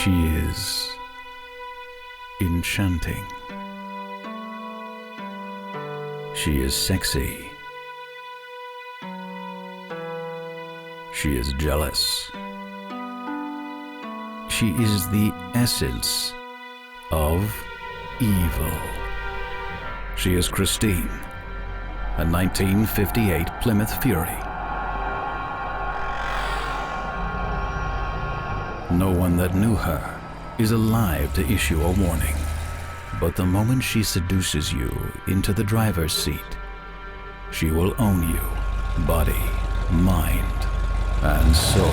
She is enchanting. She is sexy. She is jealous. She is the essence of evil. She is Christine, a 1958 Plymouth Fury. No one that knew her is alive to issue a warning. But the moment she seduces you into the driver's seat, she will own you, body, mind, and soul.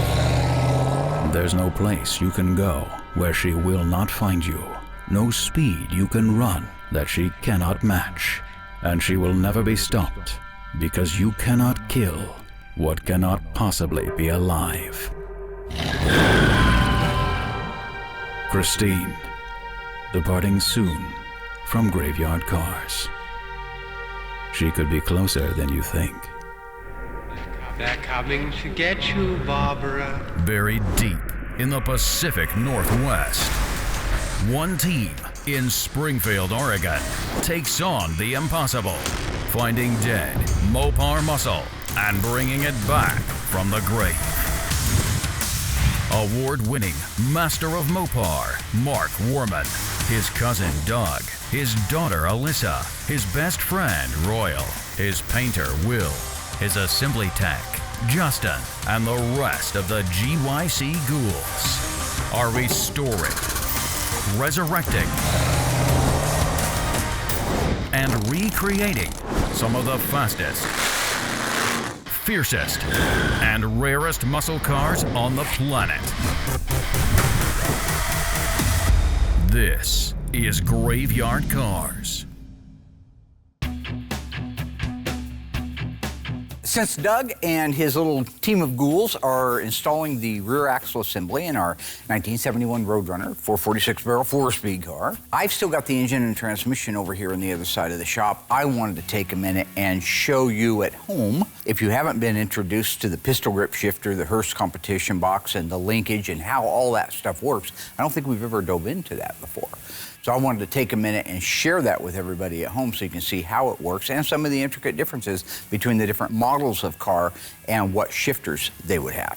There's no place you can go where she will not find you. No speed you can run that she cannot match. And she will never be stopped because you cannot kill what cannot possibly be alive. Christine, departing soon from Graveyard Carz. She could be closer than you think. They're coming to get you, Barbara. Buried deep in the Pacific Northwest, one team in Springfield, Oregon, takes on the impossible, finding dead Mopar muscle and bringing it back from the grave. Award-winning Master of Mopar, Mark Worman, his cousin Doug, his daughter Allysa, his best friend Royal, his painter Will, his assembly tech Justin, and the rest of the GYC ghouls are restoring, resurrecting, and recreating some of the fastest, fiercest, and rarest muscle cars on the planet. This is Graveyard Carz. Since Doug and his little team of ghouls are installing the rear axle assembly in our 1971 Roadrunner 446-barrel 4-speed car, I've still got the engine and transmission over here on the other side of the shop. I wanted to take a minute and show you at home, if you haven't been introduced to the pistol grip shifter, the Hurst competition box, and the linkage and how all that stuff works. I don't think we've ever dove into that before. So I wanted to take a minute and share that with everybody at home so you can see how it works and some of the intricate differences between the different models of car and what shifters they would have.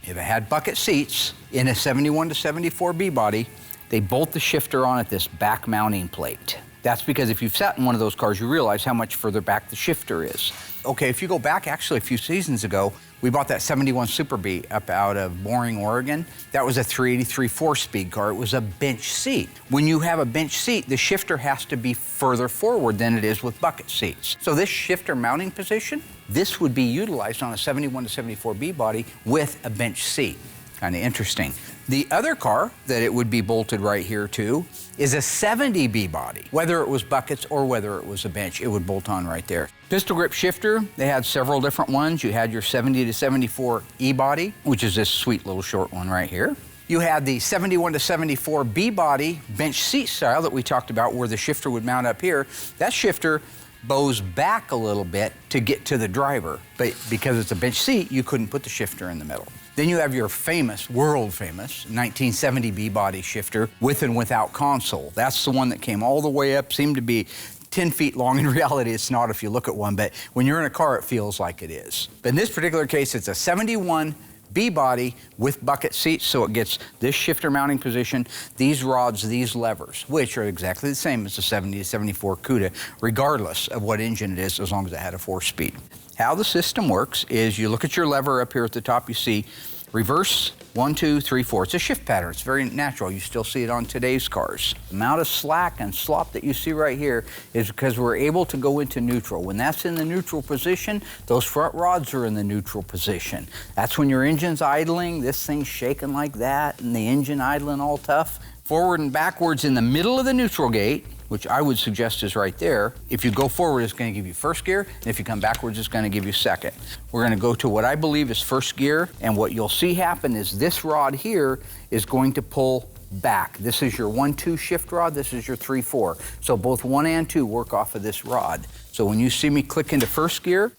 If it had bucket seats in a 71 to 74 B body, they bolt the shifter on at this back mounting plate. That's because if you've sat in one of those cars, you realize how much further back the shifter is. Okay, if you go back actually a few seasons ago, we bought that 71 Super B up out of Boring, Oregon. That was a 383 4-speed car. It was a bench seat. When you have a bench seat, the shifter has to be further forward than it is with bucket seats. So this shifter mounting position, this would be utilized on a 71 to 74 B body with a bench seat. Kind of interesting. The other car that it would be bolted right here to is a 70 B body. Whether it was buckets or whether it was a bench, it would bolt on right there. Pistol grip shifter, they had several different ones. You had your 70 to 74 E body, which is this sweet little short one right here. You had the 71 to 74 B body bench seat style that we talked about where the shifter would mount up here. That shifter bows back a little bit to get to the driver, but because it's a bench seat, you couldn't put the shifter in the middle. Then you have your famous, world famous, 1970 B body shifter with and without console. That's the one that came all the way up, seemed to be 10 feet long. In reality, it's not if you look at one, but when you're in a car, it feels like it is. But in this particular case, it's a 71 B body with bucket seats, so it gets this shifter mounting position, these rods, these levers, which are exactly the same as the 70 to 74 Cuda, regardless of what engine it is, as long as it had a 4-speed. How the system works is you look at your lever up here at the top, you see reverse, 1, 2, 3, 4. It's a shift pattern. It's very natural. You still see it on today's cars. The amount of slack and slop that you see right here is because we're able to go into neutral. When that's in the neutral position, those front rods are in the neutral position. That's when your engine's idling, this thing's shaking like that, and the engine idling all tough. Forward and backwards in the middle of the neutral gate, which I would suggest is right there. If you go forward, it's going to give you first gear, and if you come backwards, it's going to give you second. We're going to go to what I believe is first gear, and what you'll see happen is this rod here is going to pull back. This is your 1-2 shift rod, this is your 3-4. So both 1 and 2 work off of this rod. So when you see me click into first gear,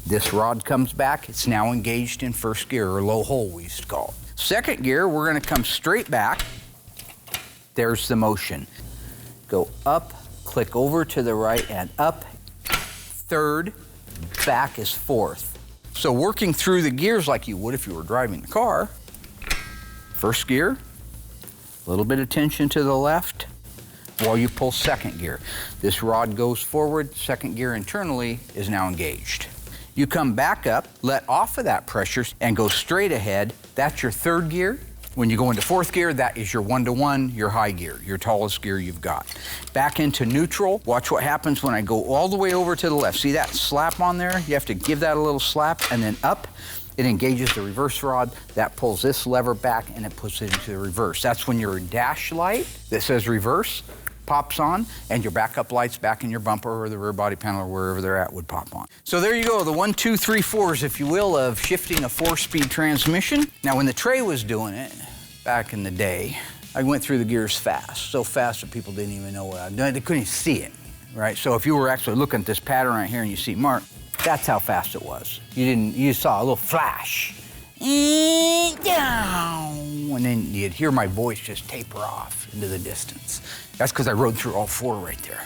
this rod comes back, it's now engaged in first gear, or low hole we used to call it. Second gear, we're gonna come straight back. There's the motion. Go up, click over to the right and up. Third, back is fourth. So working through the gears like you would if you were driving the car. First gear, a little bit of tension to the left while you pull second gear. This rod goes forward, second gear internally is now engaged. You come back up, let off of that pressure and go straight ahead. That's your third gear. When you go into fourth gear, that is your 1-to-1, your high gear, your tallest gear you've got. Back into neutral. Watch what happens when I go all the way over to the left. See that slap on there? You have to give that a little slap and then up. It engages the reverse rod. That pulls this lever back and it puts it into the reverse. That's when your dash light that says reverse pops on and your backup lights back in your bumper or the rear body panel or wherever they're at would pop on. So there you go, the 1, 2, 3, 4s, if you will, of shifting a 4-speed transmission. Now when the Trey was doing it back in the day, I went through the gears fast, so fast that people didn't even know what I was doing. They couldn't even see it, right? So if you were actually looking at this pattern right here and you see Mark, that's how fast it was. You saw a little flash. Down. And then you'd hear my voice just taper off into the distance. That's because I rode through all 4 right there.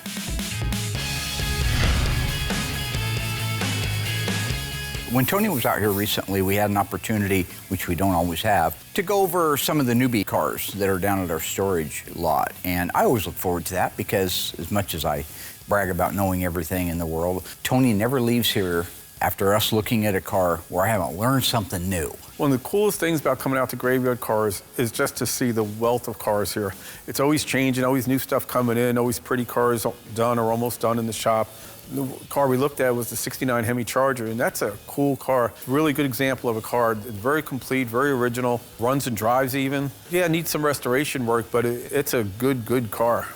When Tony was out here recently, we had an opportunity, which we don't always have, to go over some of the newbie cars that are down at our storage lot. And I always look forward to that because as much as I brag about knowing everything in the world, Tony never leaves here after us looking at a car where I haven't learned something new. One of the coolest things about coming out to Graveyard Cars is just to see the wealth of cars here. It's always changing, always new stuff coming in, always pretty cars done or almost done in the shop. The car we looked at was the '69 Hemi Charger, and that's a cool car. Really good example of a car. It's very complete, very original, runs and drives even. Yeah, it needs some restoration work, but it's a good car.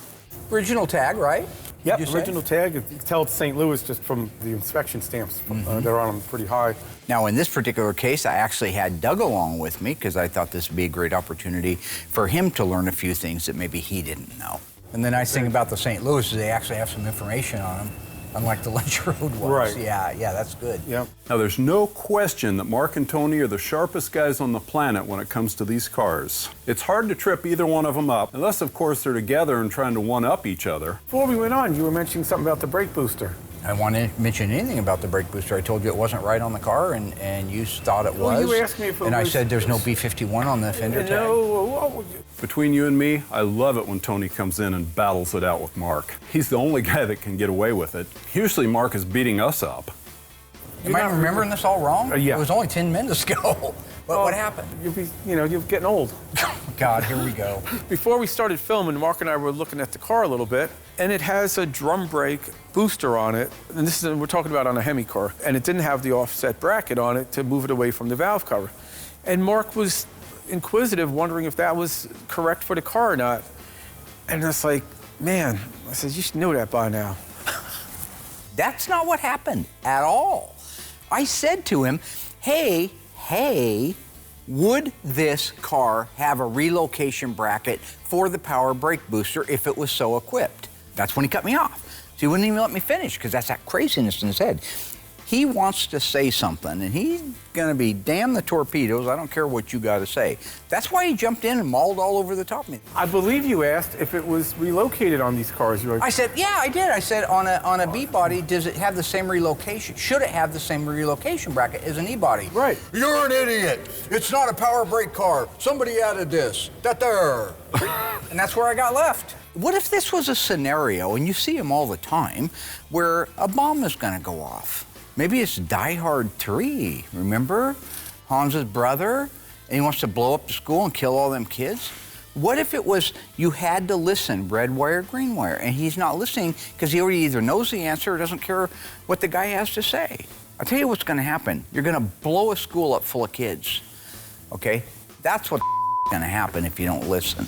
Original tag, right? Yep, original tag. You can tell it's St. Louis just from the inspection stamps. They're on them pretty high. Now, in this particular case, I actually had Doug along with me because I thought this would be a great opportunity for him to learn a few things that maybe he didn't know. And the nice thing about the St. Louis is they actually have some information on them, unlike the Lynch Road ones. Right. Yeah, that's good. Yep. Now, there's no question that Mark and Tony are the sharpest guys on the planet when it comes to these cars. It's hard to trip either one of them up, unless, of course, they're together and trying to one-up each other. Before we went on, you were mentioning something about the brake booster. I wanted to mention anything about the brake booster. I told you it wasn't right on the car, and you thought it was. Well, you asked me if it and was. I said there's no B51 on the fender tag. No. Between you and me, I love it when Tony comes in and battles it out with Mark. He's the only guy that can get away with it. Usually Mark is beating us up. Am I remembering this all wrong? Yeah. It was only 10 minutes ago. What happened? You're getting old. God, here we go. Before we started filming, Mark and I were looking at the car a little bit, and it has a drum brake booster on it. And this is, we're talking about on a Hemi car, and it didn't have the offset bracket on it to move it away from the valve cover. And Mark was inquisitive, wondering if that was correct for the car or not. And it's like, man, I said, you should know that by now. That's not what happened at all. I said to him, hey, would this car have a relocation bracket for the power brake booster if it was so equipped? That's when he cut me off. So he wouldn't even let me finish because that's that craziness in his head. He wants to say something, and he's gonna be damn the torpedoes. I don't care what you gotta say. That's why he jumped in and mauled all over the top of me. I believe you asked if it was relocated on these cars. You're like, I said, yeah, I did. I said, on a B body, does it have the same relocation? Should it have the same relocation bracket as an E body? Right. You're an idiot. It's not a power brake car. Somebody added this. Da-da. And that's where I got left. What if this was a scenario, and you see them all the time, where a bomb is gonna go off? Maybe it's Die Hard 3, remember? Hans's brother, and he wants to blow up the school and kill all them kids? What if it was you had to listen, red wire, green wire, and he's not listening because he already either knows the answer or doesn't care what the guy has to say? I'll tell you what's gonna happen. You're gonna blow a school up full of kids, okay? That's what's gonna happen if you don't listen.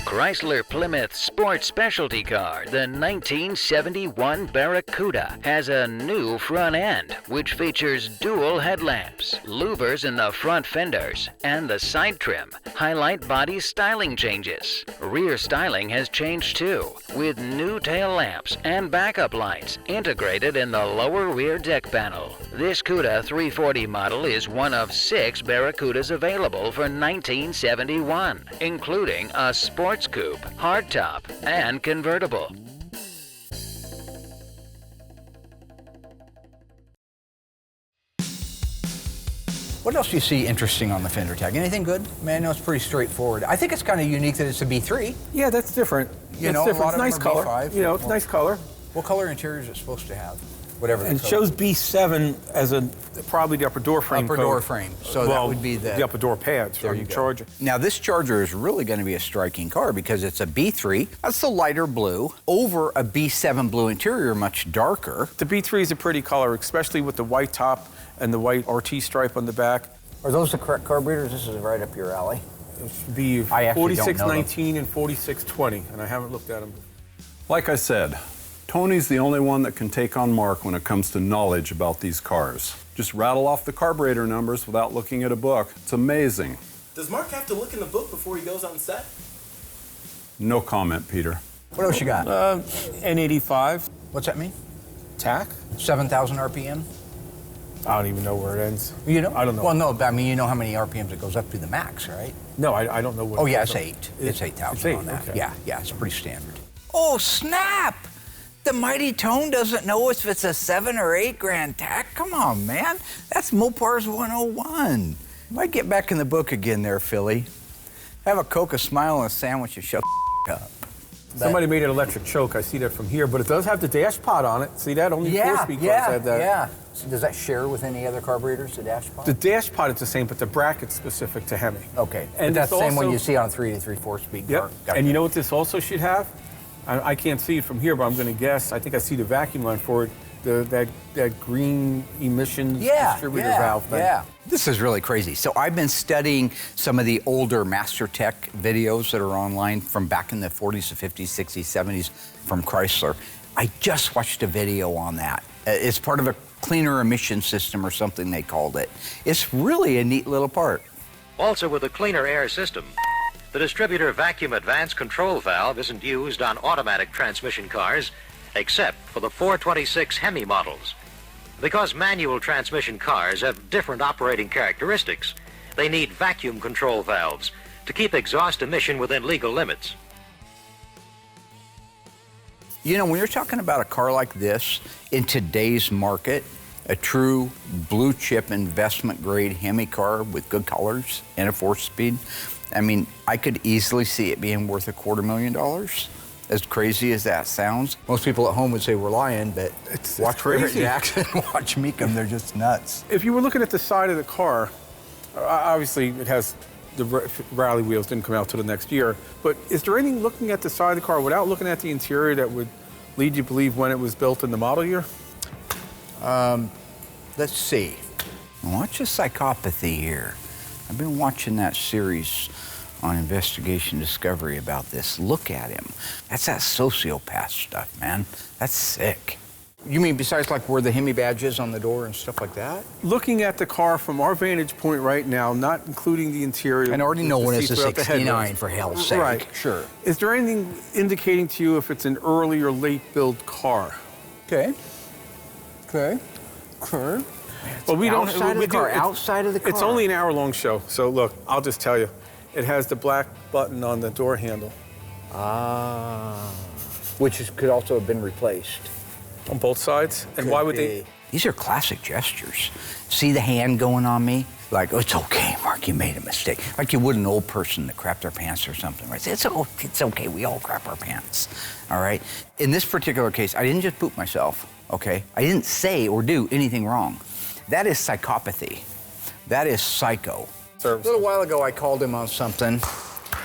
Chrysler Plymouth sports specialty car, the 1971 Barracuda, has a new front end, which features dual headlamps, louvers in the front fenders, and the side trim highlight body styling changes. Rear styling has changed too, with new tail lamps and backup lights integrated in the lower rear deck panel. This Cuda 340 model is one of 6 Barracudas available for 1971, including a sports coupe, hardtop, and convertible. What else do you see interesting on the fender tag? Anything good? Man, no, it's pretty straightforward. I think it's kind of unique that it's a B3. Yeah, that's different. You know, different. a lot It's nice of them are color. B5. You know, it's nice color. What color interior is it supposed to have? Whatever the And it color. shows B7 as probably the upper door frame Upper code. door frame. So that would be the upper door pads There from you the go. Charger. Now this Charger is really going to be a striking car because it's a B3. That's the lighter blue over a B7 blue interior, much darker. The B3 is a pretty color, especially with the white top and the white RT stripe on the back. Are those the correct carburetors? This is right up your alley. It should be I actually don't know them. 4619 and 4620, and I haven't looked at them. Like I said, Tony's the only one that can take on Mark when it comes to knowledge about these cars. Just rattle off the carburetor numbers without looking at a book. It's amazing. Does Mark have to look in the book before he goes on set? No comment, Peter. What else you got? N85, What's that mean? TAC. 7,000 RPM? I don't even know where it ends. You know? I don't know. Well, no, but I mean, you know how many RPMs it goes up to the max, right? No, I don't know what Oh, it yeah, is. it's 8. It's 8,000 it's 8, on that. okay. Yeah, it's pretty standard. Oh, snap! The Mighty Tone doesn't know if it's a 7 or 8 grand TAC. Come on, man. That's Mopar's 101. Might get back in the book again there, Philly. Have a Coke, a smile, and a sandwich, and shut the up. Somebody made an electric choke. I see that from here, but it does have the dash pod on it. See that? Only 4-speed cars had that. Yeah. So does that share with any other carburetors, the dash pod? The dash pod is the same, but the bracket's specific to Hemi. Okay. And But that's the it's same one also- you see on a 3-4-speed Yep. car. Gotcha. And you know what this also should have? I can't see it from here, but I'm going to guess. I think I see the vacuum line for it. That green emissions distributor valve thing. Yeah. This is really crazy. So I've been studying some of the older Master Tech videos that are online from back in the 40s, the 50s, 60s, 70s from Chrysler. I just watched a video on that. It's part of a cleaner emission system or something they called it. It's really a neat little part. Also with a cleaner air system. The distributor vacuum advance control valve isn't used on automatic transmission cars, except for the 426 Hemi models. Because manual transmission cars have different operating characteristics, they need vacuum control valves to keep exhaust emission within legal limits. You know, when you're talking about a car like this in today's market, a true blue chip investment grade Hemi car with good colors and a 4-speed, I mean, I could easily see it being worth $250,000. As crazy as that sounds. Most people at home would say we're lying, but watch crazy. Jackson, watch me come, they're just nuts. If you were looking at the side of the car, obviously it has the rally wheels didn't come out till the next year, but is there anything looking at the side of the car without looking at the interior that would lead you to believe when it was built in the model year? Let's see. Watch the psychopathy here. I've been watching that series on Investigation Discovery about this. Look at him. That's that sociopath stuff, man. That's sick. You mean besides like where the Hemi badge is on the door and stuff like that? Looking at the car from our vantage point right now, not including the interior. And already with knowing the it's a seats without the 69 headrest. for hell's sake. Right. Sure. Is there anything indicating to you if it's an early or late build car? Okay. Well, we don't. Outside of we the car, do- outside of the car. It's only an hour-long show, so look, I'll just tell you. It has the black button on the door handle. Could also have been replaced. On both sides. And why would they? These are classic gestures. See the hand going on me? Like, oh, it's okay, Mark, you made a mistake. Like you would an old person that crapped their pants or something, right? It's okay, we all crap our pants, all right? In this particular case, I didn't just poop myself, okay? I didn't say or do anything wrong. That is psychopathy. That is psycho. A little while ago, I called him on something,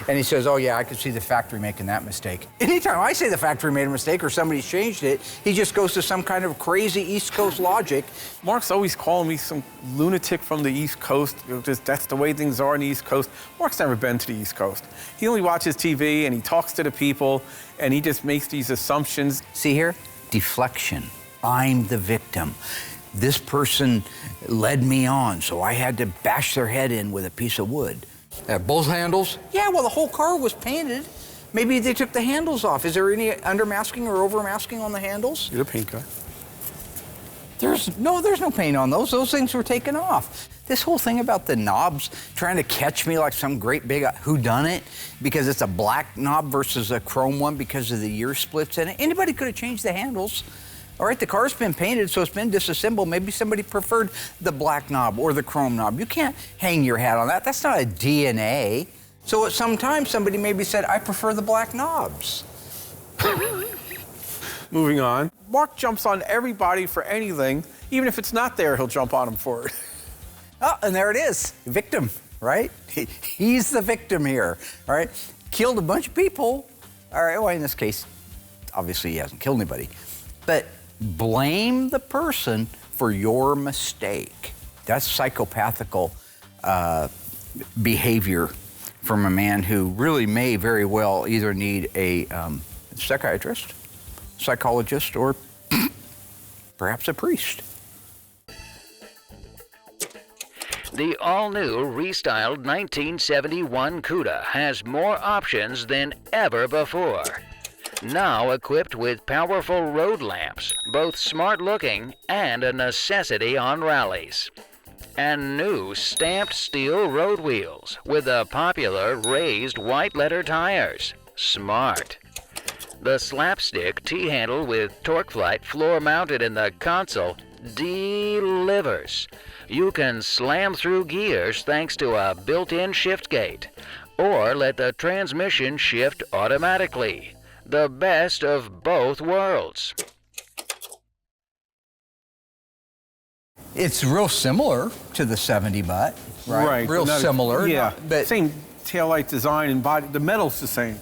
And he says, oh yeah, I could see the factory making that mistake. Anytime I say the factory made a mistake or somebody's changed it, he just goes to some kind of crazy East Coast logic. Mark's always calling me some lunatic from the East Coast. Just, that's the way things are on the East Coast. Mark's never been to the East Coast. He only watches TV and he talks to the people and he just makes these assumptions. See here? Deflection. I'm the victim. This person led me on, so I had to bash their head in with a piece of wood. Both handles? Yeah, well, the whole car was painted. Maybe they took the handles off. Is there any undermasking or overmasking on the handles? You're the paint guy. There's no paint on those. Those things were taken off. This whole thing about the knobs trying to catch me like some great big whodunit because it's a black knob versus a chrome one because of the year splits in it. Anybody could have changed the handles. All right, the car's been painted, so it's been disassembled. Maybe somebody preferred the black knob or the chrome knob. You can't hang your hat on that. That's not a DNA. So at some time, somebody maybe said, I prefer the black knobs. Moving on. Mark jumps on everybody for anything. Even if it's not there, he'll jump on them for it. Oh, and there it is, victim, right? He's the victim here, all right? Killed a bunch of people. All right, well, in this case, obviously he hasn't killed anybody. But blame the person for your mistake. That's psychopathical behavior from a man who really may very well either need a psychiatrist, psychologist, or perhaps a priest. The all-new, restyled 1971 Cuda has more options than ever before. Now equipped with powerful road lamps, both smart-looking and a necessity on rallies. And new stamped steel road wheels with the popular raised white letter tires. Smart. The slapstick T-handle with torque flight floor mounted in the console delivers. You can slam through gears thanks to a built-in shift gate, or let the transmission shift automatically. The best of both worlds. It's real similar to the 70 butt, right? Real similar. Yeah, but same taillight design and body. The metal's the same.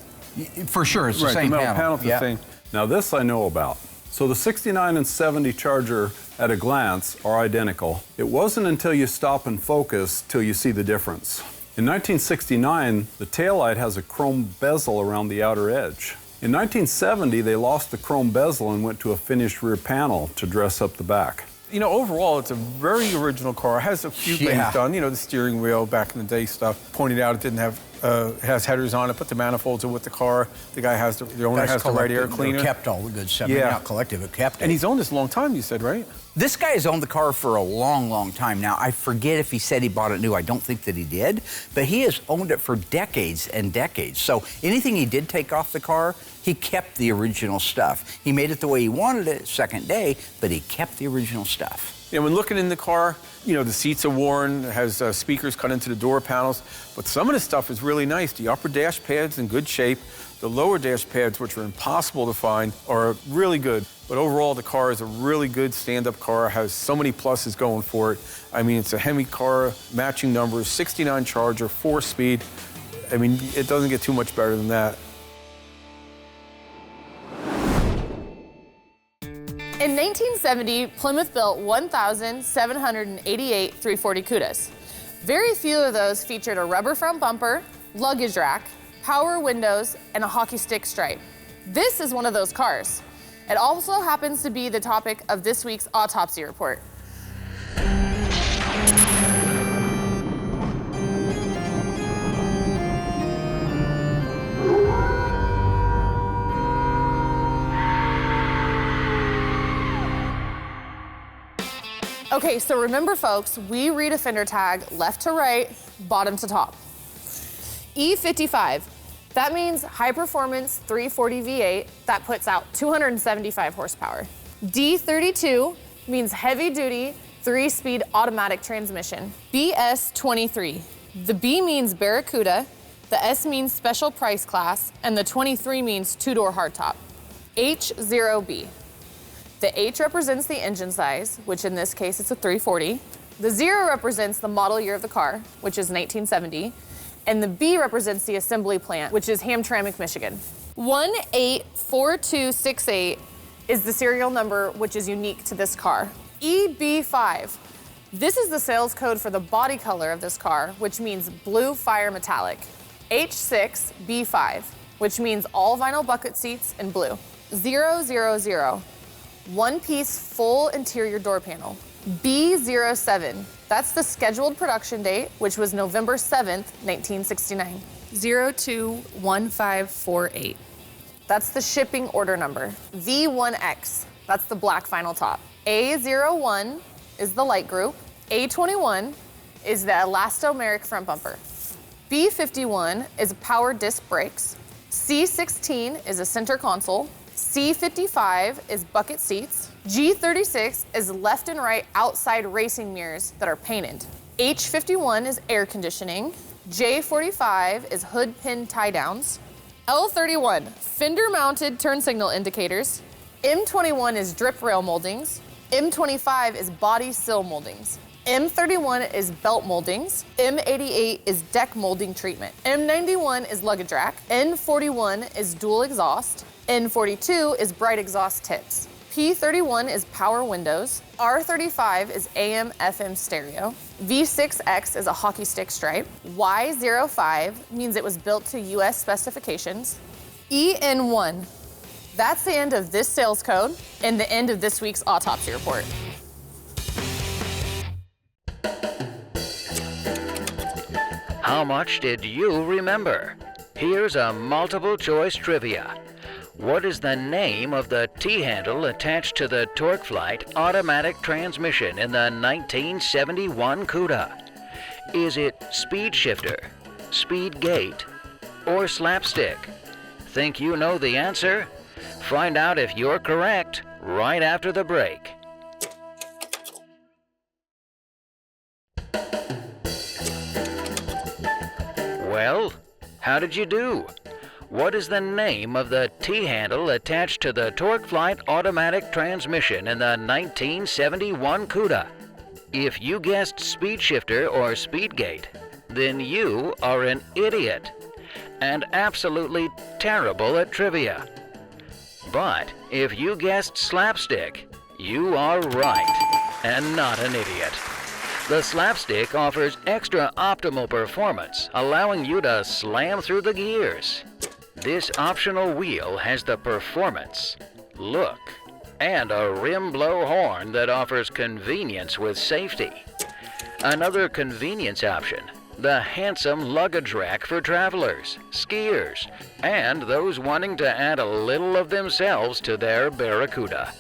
For sure, it's the Right, same the metal panel. panel's the same. Now this I know about. So the 69 and 70 Charger at a glance are identical. It wasn't until you stop and focus till you see the difference. In 1969, the taillight has a chrome bezel around the outer edge. In 1970, they lost the chrome bezel and went to a finished rear panel to dress up the back. You know, overall, it's a very original car. It has a few things done. You know, the steering wheel, back in the day stuff. Pointed out it didn't have, it has headers on it, but the manifolds are with the car. The guy has, the owner has the right air cleaner. Kept all the good stuff. Yeah. Not collective, it kept it. And he's owned this a long time, you said, right? This guy has owned the car for a long, long time. Now, I forget if he said he bought it new. I don't think that he did. But he has owned it for decades and decades. So anything he did take off the car, he kept the original stuff. He made it the way he wanted it second day, but he kept the original stuff. You know, when looking in the car, you know, the seats are worn, it has speakers cut into the door panels, but some of the stuff is really nice. The upper dash pad's in good shape. The lower dash pads, which are impossible to find, are really good. But overall, the car is a really good stand-up car, has so many pluses going for it. I mean, it's a Hemi car, matching numbers, 69 Charger, 4-speed. I mean, it doesn't get too much better than that. In 1970, Plymouth built 1,788 340 Cudas. Very few of those featured a rubber front bumper, luggage rack, power windows, and a hockey stick stripe. This is one of those cars. It also happens to be the topic of this week's autopsy report. Okay, so remember folks, we read a fender tag left to right, bottom to top. E55, that means high performance 340 V8 that puts out 275 horsepower. D32 means heavy duty 3-speed automatic transmission. BS23, the B means Barracuda, the S means special price class, and the 23 means 2-door hardtop. H0B. The H represents the engine size, which in this case it's a 340. The 0 represents the model year of the car, which is 1970. and the B represents the assembly plant, which is Hamtramck, Michigan. 184268 is the serial number, which is unique to this car. EB5. This is the sales code for the body color of this car, which means blue fire metallic. H6B5, which means all vinyl bucket seats in blue. 000, one-piece full interior door panel. B07, that's the scheduled production date, which was November 7th, 1969. 021548. That's the shipping order number. V1X, that's the black vinyl top. A01 is the light group. A21 is the elastomeric front bumper. B51 is power disc brakes. C16 is a center console. C55 is bucket seats. G36 is left and right outside racing mirrors that are painted. H51 is air conditioning. J45 is hood pin tie downs. L31, fender mounted turn signal indicators. M21 is drip rail moldings. M25 is body sill moldings. M31 is belt moldings. M88 is deck molding treatment. M91 is luggage rack. N41 is dual exhaust. N42 is bright exhaust tips. P31 is power windows. R35 is AM/FM stereo. V6X is a hockey stick stripe. Y05 means it was built to US specifications. EN1, that's the end of this sales code and the end of this week's autopsy report. How much did you remember? Here's a multiple choice trivia. What is the name of the T-handle attached to the TorqueFlite automatic transmission in the 1971 Cuda? Is it speed shifter, speed gate, or slapstick? Think you know the answer? Find out if you're correct right after the break. Well, how did you do? What is the name of the T-handle attached to the TorqueFlite automatic transmission in the 1971 Cuda? If you guessed speed shifter or speed gate, then you are an idiot and absolutely terrible at trivia. But if you guessed slapstick, you are right and not an idiot. The slapstick offers extra optimal performance, allowing you to slam through the gears. This optional wheel has the performance, look, and a rim blow horn that offers convenience with safety. Another convenience option, the handsome luggage rack for travelers, skiers, and those wanting to add a little of themselves to their Barracuda.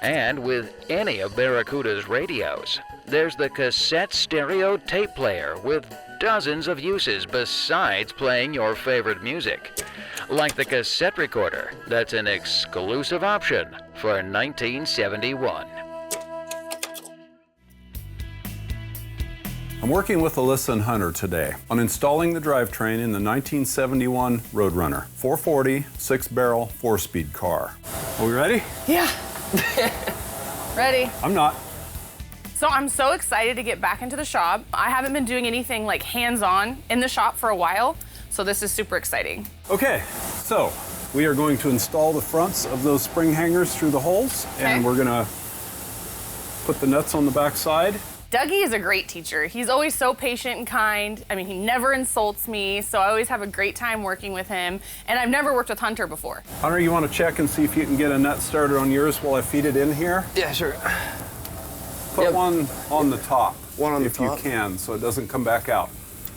And with any of Barracuda's radios, there's the cassette stereo tape player with dozens of uses besides playing your favorite music. Like the cassette recorder, that's an exclusive option for 1971. I'm working with Allysa and Hunter today on installing the drivetrain in the 1971 Roadrunner 440 6-barrel 4-speed car. Are we ready? Yeah. Ready. I'm not. So I'm so excited to get back into the shop. I haven't been doing anything like hands-on in the shop for a while, so this is super exciting. Okay, so we are going to install the fronts of those spring hangers through the holes, and we're gonna put the nuts on the back side. Dougie is a great teacher. He's always so patient and kind. I mean, he never insults me, so I always have a great time working with him. And I've never worked with Hunter before. Hunter, you want to check and see if you can get a nut started on yours while I feed it in here? Yeah, sure. Put one on the top. One on the top? If you can, so it doesn't come back out.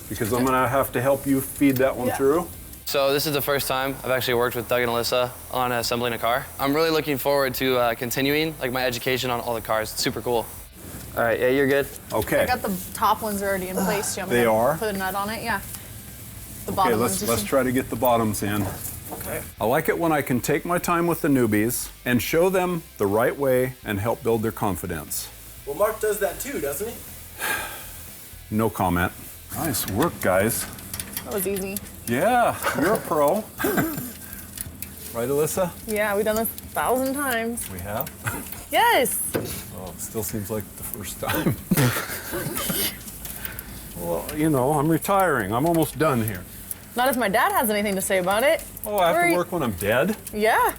Because I'm gonna have to help you feed that one through. So this is the first time I've actually worked with Doug and Allysa on assembling a car. I'm really looking forward to continuing my education on all the cars. It's super cool. All right, yeah, you're good. Okay. I got the top ones already in place. Do you want me They to are? put a nut on it? Yeah. The Okay, bottom let's ones. try to get the bottoms in. Okay. I like it when I can take my time with the newbies and show them the right way and help build their confidence. Well, Mark does that too, doesn't he? No comment. Nice work, guys. That was easy. Yeah, you're a pro. Right, Allysa? Yeah, we've done this 1,000 times. We have? Yes. Oh, it still seems like the first time. Well, you know, I'm retiring. I'm almost done here. Not if my dad has anything to say about it. Oh, I have to work when I'm dead? Yeah.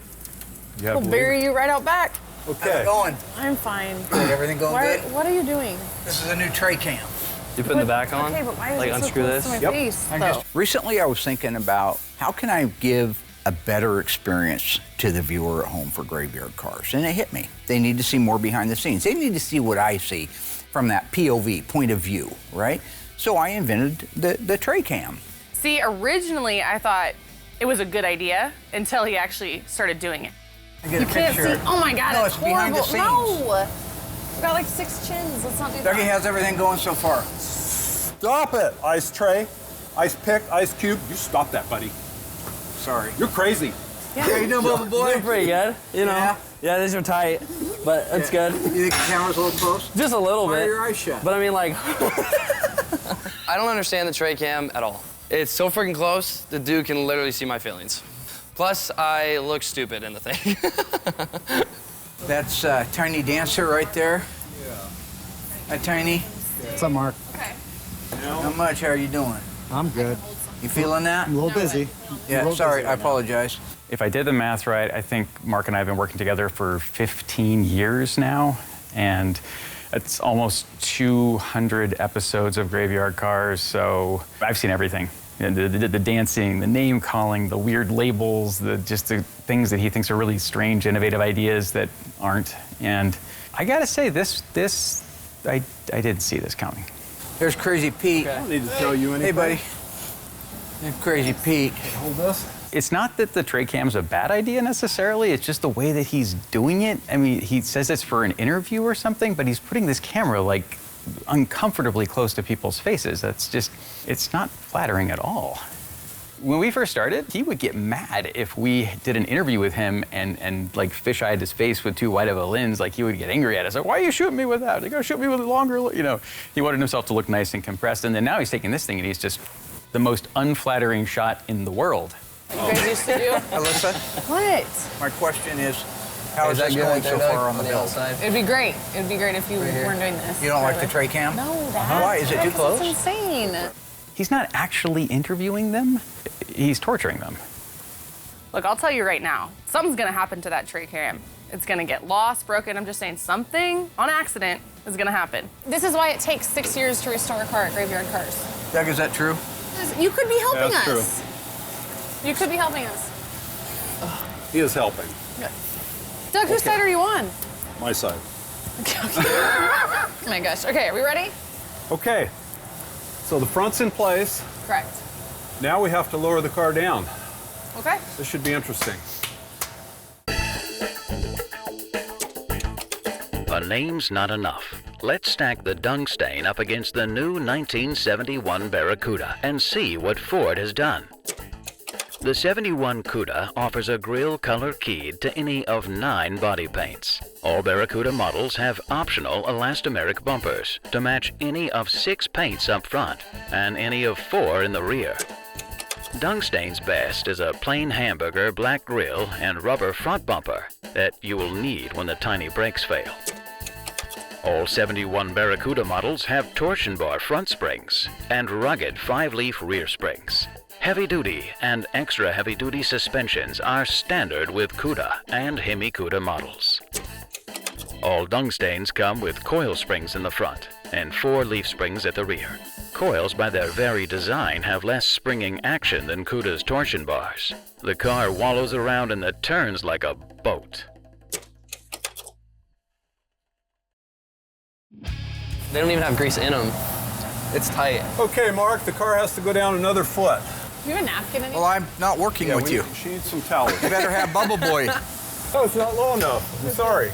You have We'll bury you right out back. How's it going? I'm fine. Good, everything going good? What are you doing? This is a new tray cam. You putting the back on? Okay, but why is like it so unscrew close this? to my face, though? Recently, I was thinking about how can I give a better experience to the viewer at home for Graveyard Cars, and it hit me. They need to see more behind the scenes. They need to see what I see from that POV, point of view, right? So I invented the tray cam. See, originally I thought it was a good idea until he actually started doing it. I get You a can't picture. see. Oh my God, No, it's it's behind the horrible. scenes. No, we got like 6 chins. Let's not do that. Dougie, how's everything going so far? Stop it! Ice tray, ice pick, ice cube. You stop that, buddy. Sorry. You're crazy. Yeah. How you doing, Bubba boy? Doing pretty good. You know. Yeah, these are tight, but it's good. You think the camera's a little close? Just a little Why bit. are your eyes shut? But I mean, like, I don't understand the tray cam at all. It's so freaking close, the dude can literally see my feelings. Plus, I look stupid in the thing. That's Tiny Dancer right there. Yeah. Hi, Tiny. What's up, Mark? Okay. Not much. How are you doing? I'm good. You feeling that? I'm a little busy. Yeah, sorry. I apologize. If I did the math right, I think Mark and I have been working together for 15 years now, and it's almost 200 episodes of Graveyard Cars, so I've seen everything. The dancing, the name calling, the weird labels, just the things that he thinks are really strange, innovative ideas that aren't. And I gotta say, I didn't see this coming. There's Crazy Pete. I don't need to tell you anything. Hey, buddy. There's Crazy Pete. Hold this. It's not that the tray cam's a bad idea necessarily, it's just the way that he's doing it. I mean, he says it's for an interview or something, but he's putting this camera like uncomfortably close to people's faces. It's not flattering at all. When we first started, he would get mad if we did an interview with him and like fish-eyed his face with too wide of a lens. Like, he would get angry at us. Like, why are you shooting me with that? Like, go shoot me with a longer, you know. He wanted himself to look nice and compressed. And then now he's taking this thing and he's just the most unflattering shot in the world. You guys used to do? Alyssa, What? my question is, how is this going so far on the build? It'd be great. It'd be great if you weren't doing this. You don't like the tray cam? No, Dad. Why? Is it too close? It's insane. He's not actually interviewing them, he's torturing them. Look, I'll tell you right now, something's gonna happen to that tray cam. It's gonna get lost, broken. I'm just saying, something on accident is gonna happen. This is why it takes 6 years to restore a car at Graveyard Cars. Doug, is that true? You could be helping That's us. You could be helping us. He is helping. Doug, whose side are you on? My side. Oh my gosh. Okay, are we ready? Okay. So the front's in place. Correct. Now we have to lower the car down. Okay. This should be interesting. A name's not enough. Let's stack the dung stain up against the new 1971 Barracuda and see what Ford has done. The 71 Cuda offers a grille color keyed to any of 9 body paints. All Barracuda models have optional elastomeric bumpers to match any of 6 paints up front and any of 4 in the rear. Dungstain's best is a plain hamburger black grille and rubber front bumper that you will need when the tiny brakes fail. All 71 Barracuda models have torsion bar front springs and rugged 5-leaf rear springs. Heavy-duty and extra heavy-duty suspensions are standard with Cuda and Hemi Cuda models. All Dungstains come with coil springs in the front and 4 leaf springs at the rear. Coils, by their very design, have less springing action than Cuda's torsion bars. The car wallows around in the turns like a boat. They don't even have grease in them. It's tight. Okay, Mark, the car has to go down another foot. Do you have a napkin in Well, I'm not working with you. She needs some towels. You better have Bubba Boy. Oh, it's not low enough. I'm sorry.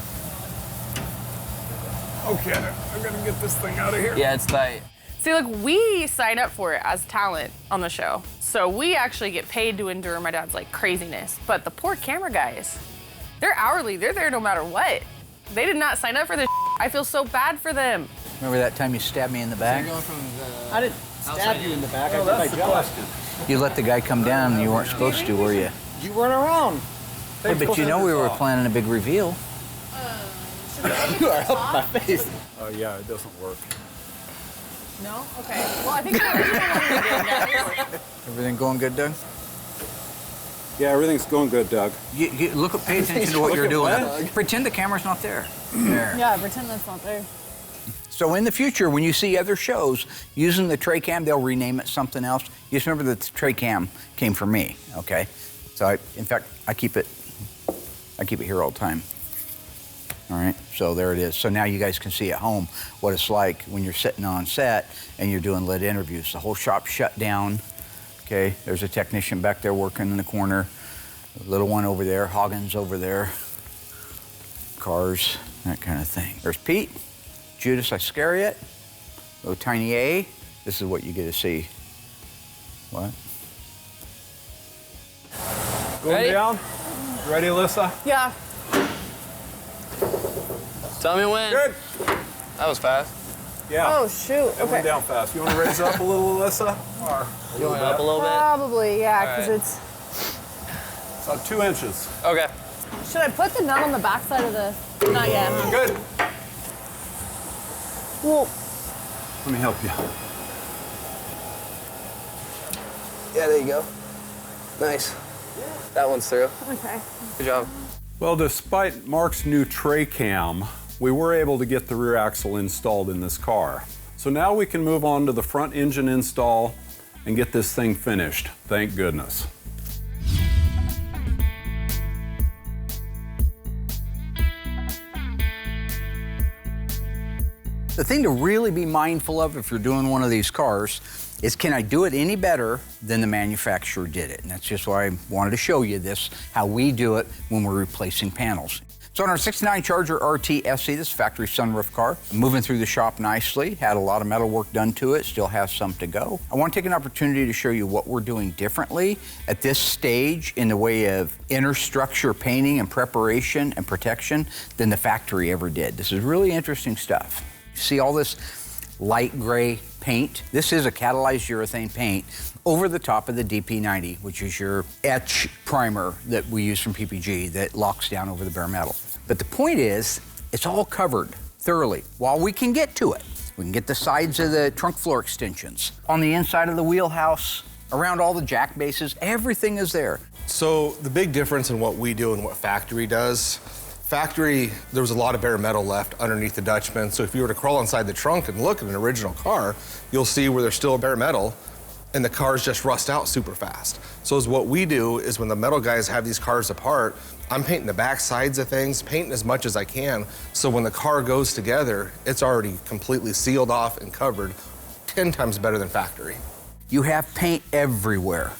Okay, I'm gonna get this thing out of here. Yeah, it's tight. See, look, we sign up for it as talent on the show. So we actually get paid to endure my dad's like craziness. But the poor camera guys, they're hourly. They're there no matter what. They did not sign up for this. I feel so bad for them. Remember that time you stabbed me in the back? I didn't stab you in the back. I did my That's the job. question. You let the guy come down and you weren't supposed to, were you? You weren't around. Hey, but you know we were planning a big reveal. You are up my face. Oh, yeah, it doesn't work. No? Okay. Well, I think the original one we did, guys. Everything going good, Doug? Yeah, everything's going good, Doug. Pay attention to what you're doing. Pretend the camera's not there. There. Yeah, pretend that's not there. So in the future, when you see other shows using the tray cam, they'll rename it something else. You just remember that the tray cam came from me, okay? So in fact, I keep it here all the time. All right, so there it is. So now you guys can see at home what it's like when you're sitting on set and you're doing lit interviews. The whole shop shut down, okay? There's a technician back there working in the corner. A little one over there, Hoggins over there. Carz, that kind of thing. There's Pete, Judas Iscariot, little tiny A. This is what you get to see. What? Going down? Ready, Alyssa? Yeah. Tell me when. Good. That was fast. Yeah. Oh, shoot. It went down fast. You want to raise up a little, Alyssa? Or You want up a little bit? Probably, yeah, because All right. it's... About 2 inches. Okay. Should I put the nut on the backside of the... Not yet. Huh? Good. Well, Let me help you. Yeah, there you go. Nice. That one's through. okay. Good job. Well, despite Mark's new tray cam, we were able to get the rear axle installed in this car. So now we can move on to the front engine install and get this thing finished. Thank goodness. The thing to really be mindful of if you're doing one of these cars is, can I do it any better than the manufacturer did it? And that's just why I wanted to show you this, how we do it when we're replacing panels. So on our 69 Charger RT SE, this factory sunroof car, moving through the shop nicely, had a lot of metal work done to it, still has some to go. I want to take an opportunity to show you what we're doing differently at this stage in the way of inner structure painting and preparation and protection than the factory ever did. This is really interesting stuff. See all this light gray paint? This is a catalyzed urethane paint over the top of the DP90, which is your etch primer that we use from PPG that locks down over the bare metal. But the point is, it's all covered thoroughly while we can get to it. We can get the sides of the trunk floor extensions. On the inside of the wheelhouse, around all the jack bases, everything is there. So the big difference in what we do and what factory does, factory, there was a lot of bare metal left underneath the Dutchman. So if you were to crawl inside the trunk and look at an original car, you'll see where there's still bare metal and the cars just rust out super fast. So what we do is when the metal guys have these cars apart, I'm painting the back sides of things, painting as much as I can, so when the car goes together, it's already completely sealed off and covered 10 times better than factory. You have paint everywhere.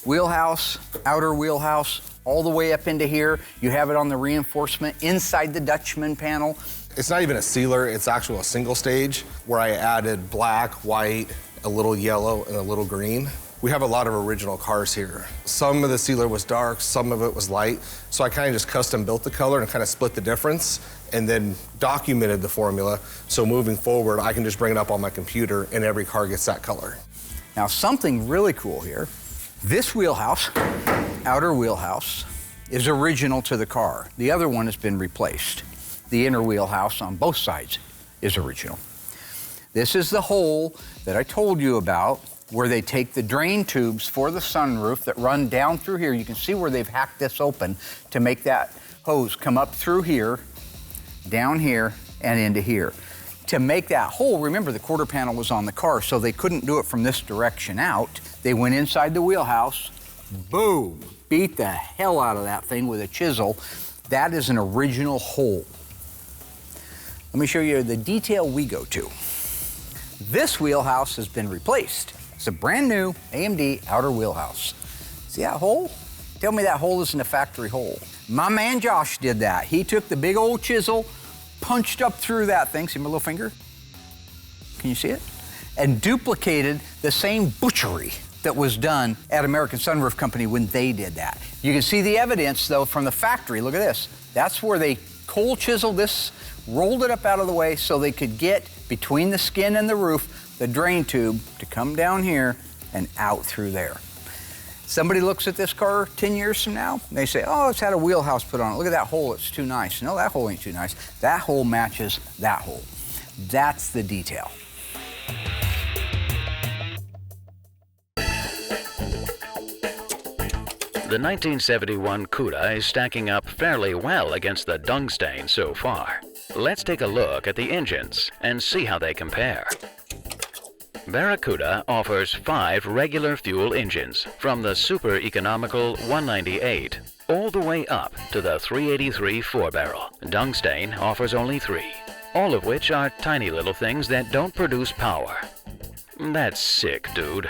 Wheelhouse, outer wheelhouse, all the way up into here. You have it on the reinforcement inside the Dutchman panel. It's not even a sealer, it's actually a single stage where I added black, white, a little yellow, and a little green. We have a lot of original cars here. Some of the sealer was dark, some of it was light, so I kind of just custom built the color and kind of split the difference and then documented the formula. So moving forward, I can just bring it up on my computer and every car gets that color. Now, something really cool here. This wheelhouse, outer wheelhouse, is original to the car. The other one has been replaced. The inner wheelhouse on both sides is original. This is the hole that I told you about where they take the drain tubes for the sunroof that run down through here. You can see where they've hacked this open to make that hose come up through here, down here, and into here. To make that hole, remember the quarter panel was on the car, so they couldn't do it from this direction out. They went inside the wheelhouse, boom, beat the hell out of that thing with a chisel. That is an original hole. Let me show you the detail we go to. This wheelhouse has been replaced. It's a brand new AMD outer wheelhouse. See that hole? Tell me that hole isn't a factory hole. My man Josh did that. He took the big old chisel, punched up through that thing. See my little finger? Can you see it? And duplicated the same butchery that was done at American Sunroof Company when they did that. You can see the evidence, though, from the factory. Look at this. That's where they cold chiseled this, rolled it up out of the way so they could get between the skin and the roof the drain tube to come down here and out through there. Somebody looks at this car 10 years from now, and they say, oh, it's had a wheelhouse put on it. Look at that hole, it's too nice. No, that hole ain't too nice. That hole matches that hole. That's the detail. The 1971 Cuda is stacking up fairly well against the Tungstain so far. Let's take a look at the engines and see how they compare. Barracuda offers 5 regular fuel engines, from the super economical 198 all the way up to the 383 4-barrel. Tungstain offers only 3, all of which are tiny little things that don't produce power. That's sick, dude.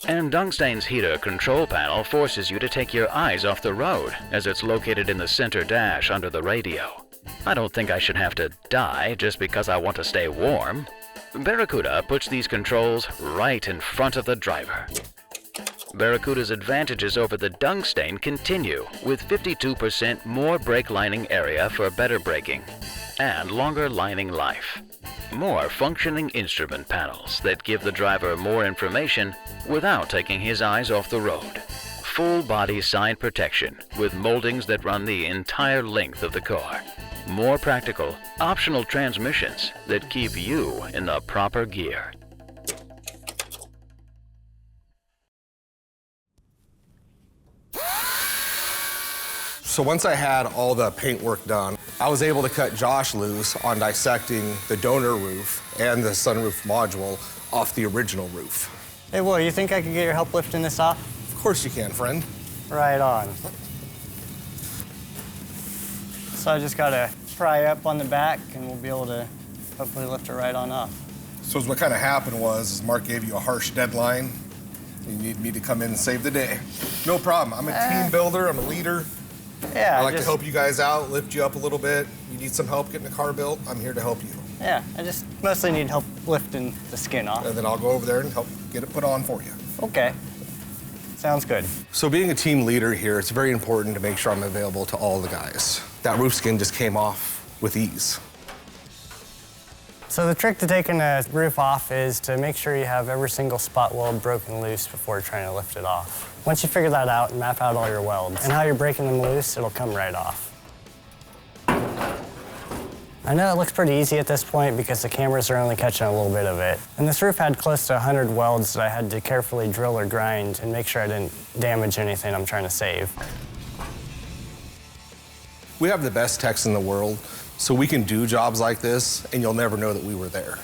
And Tungstain's heater control panel forces you to take your eyes off the road, as it's located in the center dash under the radio. I don't think I should have to die just because I want to stay warm. Barracuda puts these controls right in front of the driver. Barracuda's advantages over the Tungstain continue, with 52% more brake lining area for better braking and longer lining life. More functioning instrument panels that give the driver more information without taking his eyes off the road. Full body side protection with moldings that run the entire length of the car. More practical, optional transmissions that keep you in the proper gear. So once I had all the paint work done, I was able to cut Josh loose on dissecting the donor roof and the sunroof module off the original roof. Hey, Will, you think I could get your help lifting this off? Of course you can, friend. Right on. So I just gotta pry up on the back and we'll be able to hopefully lift it right on up. So what kind of happened was Mark gave you a harsh deadline. You need me to come in and save the day. No problem. I'm a team builder. I'm a leader. Yeah, I like to help you guys out, lift you up a little bit. You need some help getting the car built, I'm here to help you. Yeah, I just mostly need help lifting the skin off. And then I'll go over there and help get it put on for you. Okay. Sounds good. So being a team leader here, it's very important to make sure I'm available to all the guys. That roof skin just came off with ease. So the trick to taking the roof off is to make sure you have every single spot weld broken loose before trying to lift it off. Once you figure that out and map out all your welds and how you're breaking them loose, it'll come right off. I know it looks pretty easy at this point because the cameras are only catching a little bit of it. And this roof had close to 100 welds that I had to carefully drill or grind and make sure I didn't damage anything I'm trying to save. We have the best techs in the world, so we can do jobs like this and you'll never know that we were there.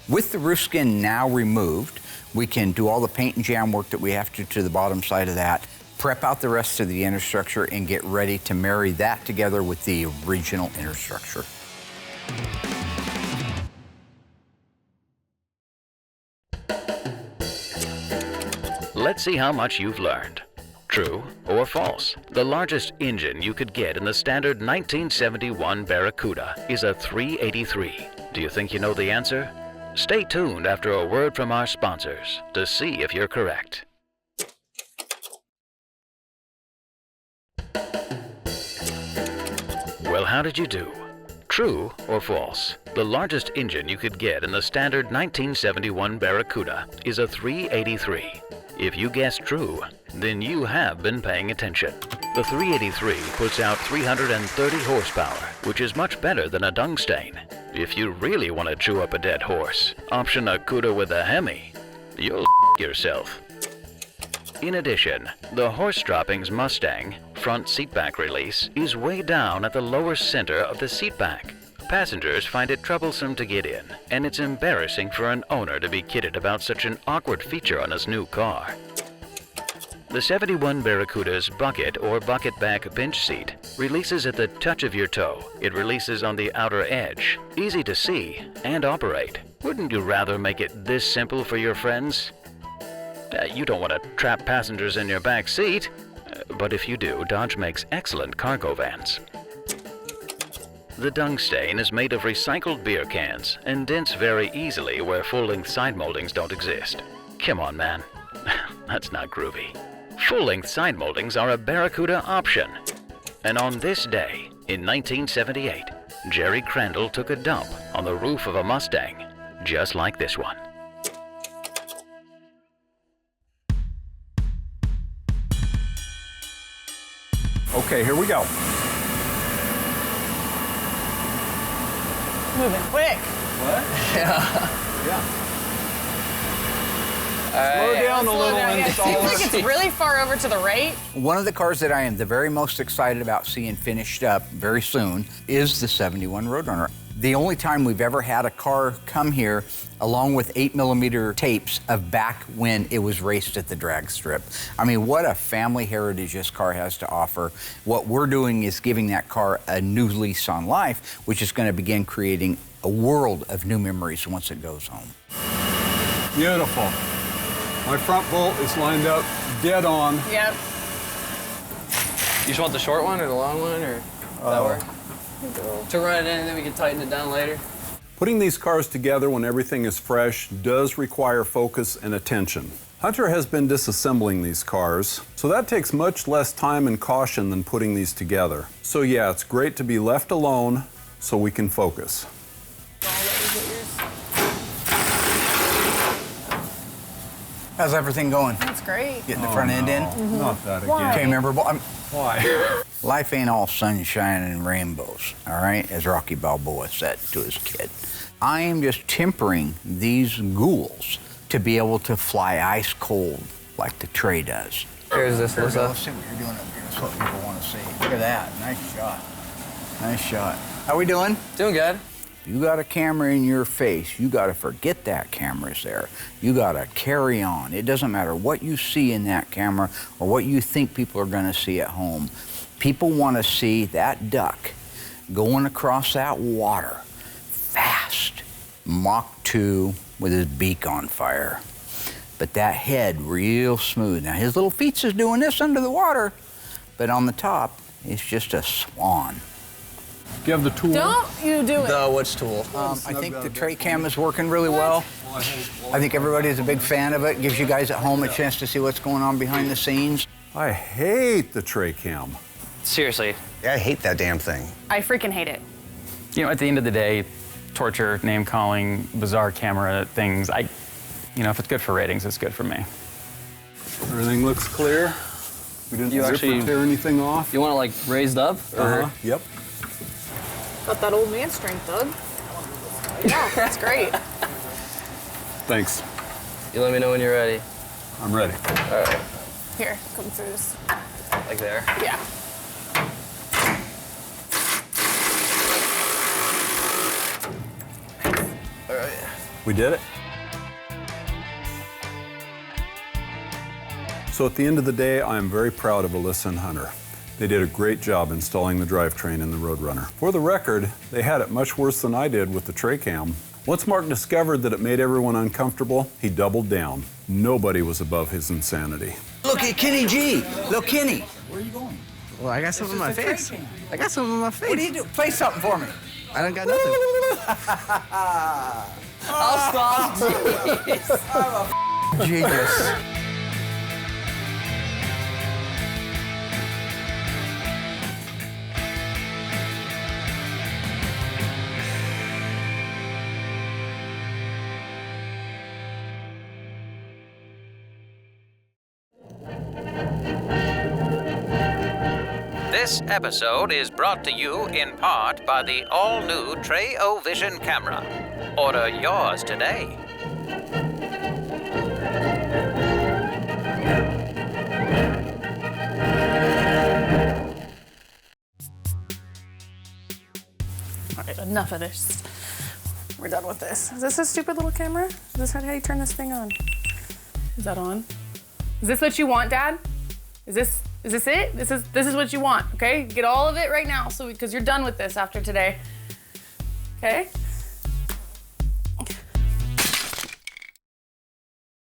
With the roof skin now removed, we can do all the paint and jam work that we have to the bottom side of that, prep out the rest of the inner structure, and get ready to marry that together with the original inner structure. Let's see how much you've learned. True or false? The largest engine you could get in the standard 1971 Barracuda is a 383. Do you think you know the answer? Stay tuned after a word from our sponsors to see if you're correct. Well, how did you do? True or false? The largest engine you could get in the standard 1971 Barracuda is a 383. If you guessed true, then you have been paying attention. The 383 puts out 330 horsepower, which is much better than a Tungstain. If you really want to chew up a dead horse, option a Cuda with a Hemi. You'll yourself. In addition, the horse droppings Mustang front seatback release is way down at the lower center of the seatback. Passengers find it troublesome to get in, and it's embarrassing for an owner to be kidded about such an awkward feature on his new car. The 71 Barracuda's bucket or bucket back bench seat releases at the touch of your toe. It releases on the outer edge, easy to see and operate. Wouldn't you rather make it this simple for your friends? You don't want to trap passengers in your back seat, but if you do, Dodge makes excellent cargo vans. The Tungstain is made of recycled beer cans and dents very easily where full-length side moldings don't exist. Come on, man. That's not groovy. Full-length side moldings are a Barracuda option. And on this day, in 1978, Jerry Crandall took a dump on the roof of a Mustang, just like this one. Okay, here we go. Moving quick. What? Yeah. Yeah. Slow down a little, Yeah, it seems like it's really far over to the right. One of the cars that I am the very most excited about seeing finished up very soon is the 71 Roadrunner. The only time we've ever had a car come here along with 8mm tapes of back when it was raced at the drag strip. I mean, what a family heritage this car has to offer. What we're doing is giving that car a new lease on life, which is going to begin creating a world of new memories once it goes home. Beautiful. My front bolt is lined up dead on. Yep. You just want the short one or the long one, or that work? To run it in, and then we can tighten it down later. Putting these cars together when everything is fresh does require focus and attention. Hunter has been disassembling these cars, so that takes much less time and caution than putting these together. So yeah, it's great to be left alone so we can focus. How's everything going? That's great. Getting the front end in? Not that again. Why? Okay, remember, Why? life ain't all sunshine and rainbows, all right, as Rocky Balboa said to his kid. I am just tempering these ghouls to be able to fly ice cold like the tray does. Here's this, Alyssa. Let's see what you're doing up here. That's what people want to see. Look at that. Nice shot. Nice shot. How we doing? Doing good. You got a camera in your face, you got to forget that camera's there. You got to carry on. It doesn't matter what you see in that camera or what you think people are going to see at home. People want to see that duck going across that water fast, Mach 2 with his beak on fire. But that head real smooth. Now his little feet is doing this under the water, but on the top, it's just a swan. Do you have the tool? Don't you do it. The which tool? I think the tray cam is working really well. I think everybody's a big fan of it. Gives you guys at home a chance to see what's going on behind the scenes. I hate the tray cam. Seriously. Yeah, I hate that damn thing. I freaking hate it. You know, at the end of the day, torture, name calling, bizarre camera things, you know, if it's good for ratings, it's good for me. Everything looks clear. We didn't You zip actually- or tear anything off. You want it like raised up? Or? Yep. Got that old man strength, Doug. Yeah, that's great. Thanks. You let me know when you're ready. I'm ready. All right. Here, come through this. Like there. Yeah. All right. We did it. So at the end of the day, I am very proud of Allysa and Hunter. They did a great job installing the drivetrain in the Roadrunner. For the record, they had it much worse than I did with the tray cam. Once Mark discovered that it made everyone uncomfortable, he doubled down. Nobody was above his insanity. Look at Kenny G. Look, Kenny. Where are you going? Well, I got something in my face. I got something in my face. What do you do? Play something for me. I don't got nothing. I'll stop. Genius. This episode is brought to you in part by the all-new Tray-O-Vision camera. Order yours today. All right, enough of this. We're done with this. Is this a stupid little camera? Is this how you turn this thing on? Is that on? Is this what you want, Dad? Is this it? This is what you want, okay? Get all of it right now, because you're done with this after today. Okay?